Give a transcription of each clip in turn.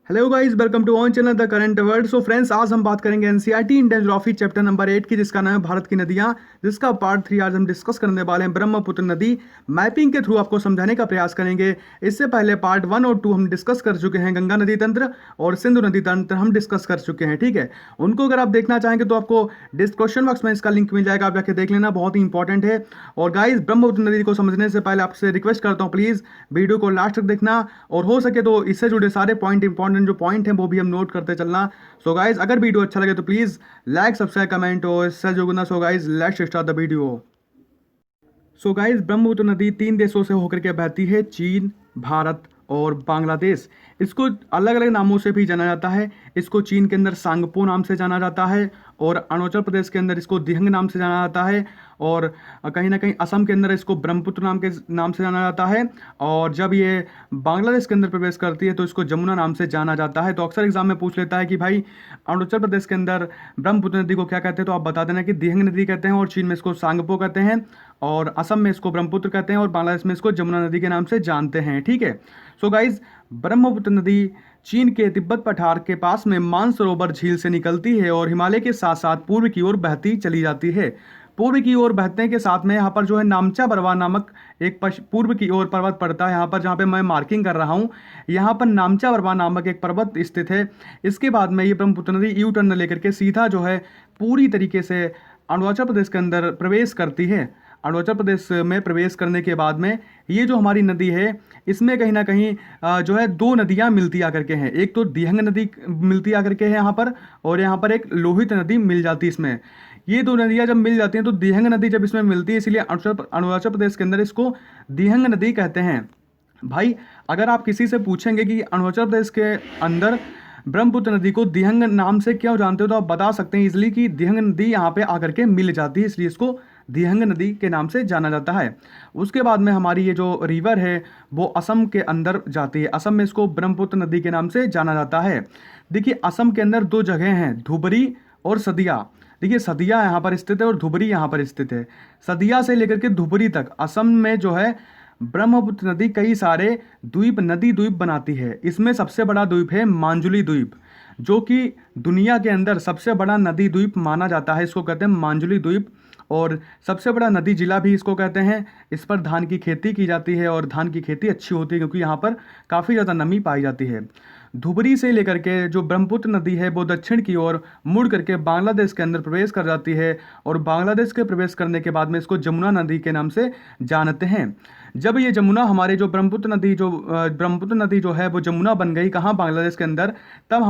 Hello guys, welcome to on channel the current world. So friends, आज हम बात करेंगे NCERT Indian geography chapter number 8 की, जिसका नाम है भारत की नदियां, जिसका पार्ट 3 आज हम डिस्कस करने वाले हैं। ब्रह्मपुत्र नदी मैपिंग के थ्रू आपको समझाने का प्रयास करेंगे। इससे पहले पार्ट 1 और 2 हम डिस्कस कर चुके हैं। गंगा नदी तंत्र और सिंधु नदी तंत्र हम डिस्कस कर चुके हैं, ठीक है। उनको अगर आप देखना चाहेंगे तो आपको डिस्क्रिप्शन बॉक्स में इसका लिंक मिल जाएगा, आप जाके देख लेना, बहुत ही इंपॉर्टेंट है। और गाइस, ब्रह्मपुत्र नदी को समझने से पहले आपसे रिक्वेस्ट करता हूँ, प्लीज़ वीडियो को लास्ट तक देखना, और हो सके तो इससे जुड़े सारे इंपॉर्टेंट जो पॉइंट हैं वो भी हम नोट करते चलना। सो गाइज, अगर वीडियो अच्छा लगे तो प्लीज़ लाइक, सब्सक्राइब, कमेंट और इससे जुड़ना। So guys, let's start the video. So guys, Brahmaputra नदी 3 देशों से होकर के बहती है, चीन, भारत और बांग्लादेश। इसको अलग अलग नामों से भी जाना जाता है। इसको चीन के अंदर सांगपो नाम से जाना जाता है, और अरुणाचल प्रदेश के अंदर इसको दिहंग नाम से जाना जाता है, और कहीं ना कहीं असम के अंदर इसको ब्रह्मपुत्र नाम से जाना जाता है। और जब ये बांग्लादेश के अंदर प्रवेश करती है तो इसको जमुना नाम से जाना जाता है। तो अक्सर एग्जाम में पूछ लेता है कि भाई अरुणाचल प्रदेश के अंदर ब्रह्मपुत्र नदी को क्या कहते हैं, तो आप बता देना कि दिहंग नदी कहते हैं, और चीन में इसको सांगपो कहते हैं, और असम में इसको ब्रह्मपुत्र कहते हैं, और बांग्लादेश में इसको जमुना नदी के नाम से जानते हैं, ठीक है। सो गाइज, ब्रह्मपुत्र नदी चीन के तिब्बत पठार के पास में मानसरोवर झील से निकलती है और हिमालय के साथ साथ पूर्व की ओर बहती चली जाती है। पूर्व की ओर बहने के साथ में यहाँ पर जो है नामचा बरवा नामक एक पूर्व की ओर पर्वत पड़ता है। यहाँ पर जहाँ पे मैं मार्किंग कर रहा हूँ, यहाँ पर नामचा बरवा नामक एक पर्वत स्थित है। इसके बाद में ये ब्रह्मपुत्र नदी यू टर्न लेकर के सीधा जो है पूरी तरीके से अरुणाचल प्रदेश के अंदर प्रवेश करती है। अरुणाचल प्रदेश में प्रवेश करने के बाद में ये जो हमारी नदी है, इसमें कहीं ना कहीं जो है दो नदियाँ मिलती आकर के हैं। एक तो दिहंग नदी मिलती आकर के है यहाँ पर, और यहाँ पर एक लोहित नदी मिल जाती है इसमें। ये दो नदियाँ जब मिल जाती हैं तो दिहंग नदी जब इसमें मिलती है, इसलिए अरुणाचल प्रदेश के अंदर इसको दिहंग नदी कहते हैं। भाई, अगर आप किसी से पूछेंगे कि अरुणाचल प्रदेश के अंदर ब्रह्मपुत्र नदी को दिहंग नाम से क्यों जानते हो, तो आप बता सकते हैं इजली कि दिहंग नदी यहाँ पे आकर के मिल जाती है, इसलिए इसको दिहंग नदी के नाम से जाना जाता है। उसके बाद में हमारी ये जो रिवर है वो असम के अंदर जाती है। असम में इसको ब्रह्मपुत्र नदी के नाम से जाना जाता है। देखिए, असम के अंदर दो जगह हैं, धुबरी और सदिया। देखिए, सदिया यहाँ पर स्थित है और धुबरी यहाँ पर स्थित है। सदिया से लेकर के धुबरी तक असम में जो है ब्रह्मपुत्र नदी कई सारे नदी द्वीप बनाती है। इसमें सबसे बड़ा द्वीप है मांजुली द्वीप, जो कि दुनिया के अंदर सबसे बड़ा नदी द्वीप माना जाता है। इसको कहते हैं मांजुली द्वीप, और सबसे बड़ा नदी जिला भी इसको कहते हैं। इस पर धान की खेती की जाती है, और धान की खेती अच्छी होती है क्योंकि यहाँ पर काफ़ी ज़्यादा नमी पाई जाती है। धुबरी से लेकर के जो ब्रह्मपुत्र नदी है वो दक्षिण की ओर मुड़ करके बांग्लादेश के अंदर प्रवेश कर जाती है, और बांग्लादेश के प्रवेश करने के बाद में इसको जमुना नदी के नाम से जानते हैं। जब ये जमुना हमारे जो ब्रह्मपुत्र नदी जो है वो जमुना बन गई कहाँ, बांग्लादेश के अंदर, तब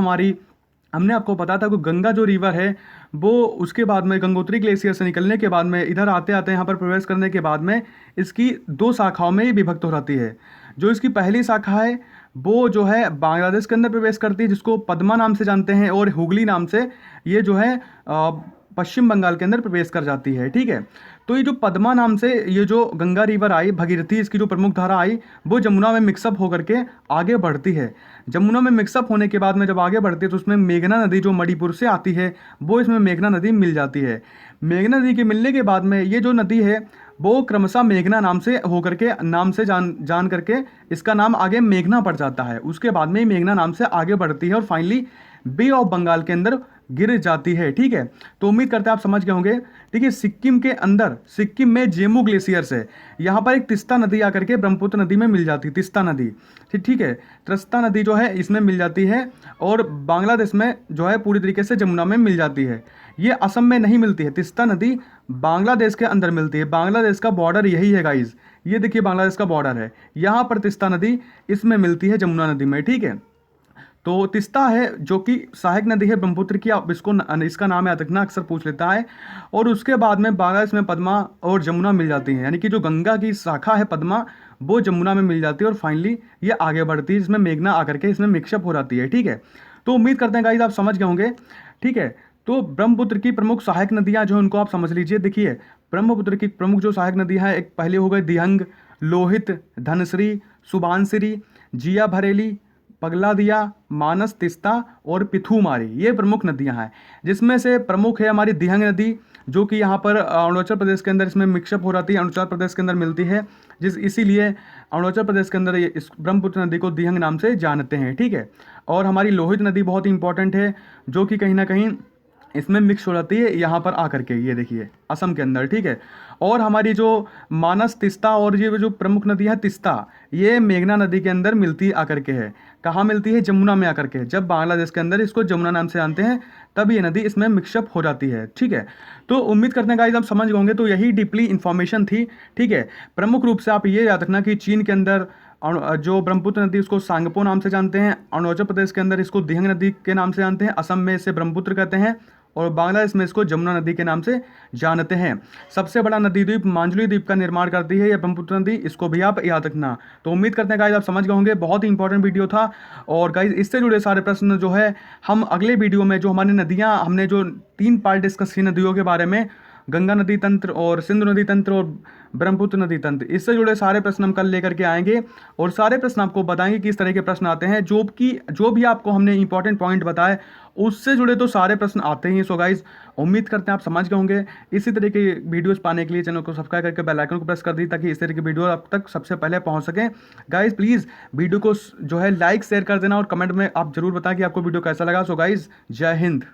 हमने आपको पता था कि गंगा जो रिवर है वो उसके बाद में गंगोत्री ग्लेशियर से निकलने के बाद में इधर आते आते यहाँ पर प्रवेश करने के बाद में इसकी दो शाखाओं में ही विभक्त हो जाती है। जो इसकी पहली शाखा है वो जो है बांग्लादेश के अंदर प्रवेश करती है, जिसको पद्मा नाम से जानते हैं, और हुगली नाम से ये जो है पश्चिम बंगाल के अंदर प्रवेश कर जाती है, ठीक है। तो ये जो पद्मा नाम से ये जो गंगा रिवर आई, भगीरथी इसकी जो प्रमुख धारा आई, वो जमुना में मिक्सअप होकर के आगे बढ़ती है। जमुना में मिक्सअप होने के बाद में जब आगे बढ़ती है तो उसमें मेघना नदी जो मणिपुर से आती है, वो इसमें मेघना नदी मिल जाती है। मेघना नदी के मिलने के बाद में ये जो नदी है वो क्रमशः मेघना नाम से होकर के जान करके इसका नाम आगे मेघना पड़ जाता है। उसके बाद में मेघना नाम से आगे बढ़ती है और फाइनली बे ऑफ बंगाल के अंदर गिर जाती है, ठीक है। तो उम्मीद करते हैं आप समझ गए होंगे। ठीक है, सिक्किम के अंदर, सिक्किम में जेमू ग्लेशियर से यहाँ पर एक तिस्ता नदी आकर के ब्रह्मपुत्र नदी में मिल जाती है, तिस्ता नदी, ठीक है। तिस्ता नदी जो है इसमें मिल जाती है, और बांग्लादेश में जो है पूरी तरीके से जमुना में मिल जाती है। ये असम में नहीं मिलती है, तिस्ता नदी बांग्लादेश के अंदर मिलती है। बांग्लादेश का बॉर्डर यही है गाइज, ये देखिए बांग्लादेश का बॉर्डर है, यहाँ पर तिस्ता नदी इसमें मिलती है जमुना नदी में, ठीक है। तो तिस्ता है जो कि सहायक नदी है ब्रह्मपुत्र की, आप इसका नाम याद रखना, अक्सर पूछ लेता है। और उसके बाद में बांग्लादेश में पद्मा और जमुना मिल जाती हैं, यानी कि जो गंगा की शाखा है पद्मा वो जमुना में मिल जाती है, और फाइनली ये आगे बढ़ती है, इसमें मेघना आकर के इसमें मिक्सअप हो जाती है, ठीक है। तो उम्मीद करते हैं गाइस आप समझ गए होंगे, ठीक है। तो ब्रह्मपुत्र की प्रमुख सहायक नदियाँ जो उनको आप समझ लीजिए। देखिए, ब्रह्मपुत्र की प्रमुख जो सहायक नदियाँ हैं, एक पहले हो गए दिहंग, लोहित, धनश्री, सुबानसिरी, जिया भरेली, पगलादिया, मानस, तिस्ता और पिथुमारी, ये प्रमुख नदियां हैं। जिसमें से प्रमुख है हमारी दिहंग नदी, जो कि यहाँ पर अरुणाचल प्रदेश के अंदर इसमें मिक्सअप हो जाती है, अरुणाचल प्रदेश के अंदर मिलती है, इसीलिए अरुणाचल प्रदेश के अंदर ये इस ब्रह्मपुत्र नदी को दिहंग नाम से जानते हैं, ठीक है। और हमारी लोहित नदी बहुत ही इंपॉर्टेंट है, जो कि कहीं ना कहीं इसमें मिक्स हो जाती है यहाँ पर आकर के, ये देखिए असम के अंदर, ठीक है। और हमारी जो मानस, तिस्ता और ये जो प्रमुख नदी है तिस्ता, ये मेघना नदी के अंदर मिलती आकर के है। कहाँ मिलती है? जमुना में आकर के। जब बांग्लादेश के अंदर इसको जमुना नाम से जानते हैं, तब ये नदी इसमें मिक्सअप हो जाती है, ठीक है। तो उम्मीद करते हैं गाइस आप समझ गए होंगे। तो यही डीपली इन्फॉर्मेशन थी, ठीक है। प्रमुख रूप से आप ये याद रखना कि चीन के अंदर जो ब्रह्मपुत्र नदी उसको सांगपो नाम से जानते हैं, अरुणाचल प्रदेश के अंदर इसको दिहंग नदी के नाम से जानते हैं, असम में इसे ब्रह्मपुत्र कहते हैं, और बांग्लादेश में इसको जमुना नदी के नाम से जानते हैं। सबसे बड़ा नदी द्वीप मांजुली द्वीप का निर्माण करती है यह ब्रह्मपुत्र नदी, इसको भी आप याद रखना। तो उम्मीद करते हैं गाइस आप समझ गए होंगे, बहुत ही इंपॉर्टेंट वीडियो था। और गाइस इससे जुड़े सारे प्रश्न जो है हम अगले वीडियो में, जो हमारी नदियाँ, हमने जो 3 पार्ट डिस्कस की नदियों के बारे में, गंगा नदी तंत्र और सिंधु नदी तंत्र और ब्रह्मपुत्र नदी तंत्र, इससे जुड़े सारे प्रश्न हम कल लेकर के आएंगे और सारे प्रश्न आपको बताएंगे किस तरह के प्रश्न आते हैं। जो भी आपको हमने इंपॉर्टेंट पॉइंट बताए उससे जुड़े तो सारे प्रश्न आते ही हैं। सो गाइज उम्मीद करते हैं आप समझ गए होंगे। इसी तरह के वीडियोस पाने के लिए चैनल को सब्सक्राइब करके बेल आइकन को प्रेस कर दी, ताकि इस तरह की वीडियो आप तक सबसे पहले पहुंच सकें। गाइज प्लीज़ वीडियो को जो है लाइक शेयर कर देना और कमेंट में आप जरूर बताएं कि आपको वीडियो कैसा लगा। सो गाइज जय हिंद।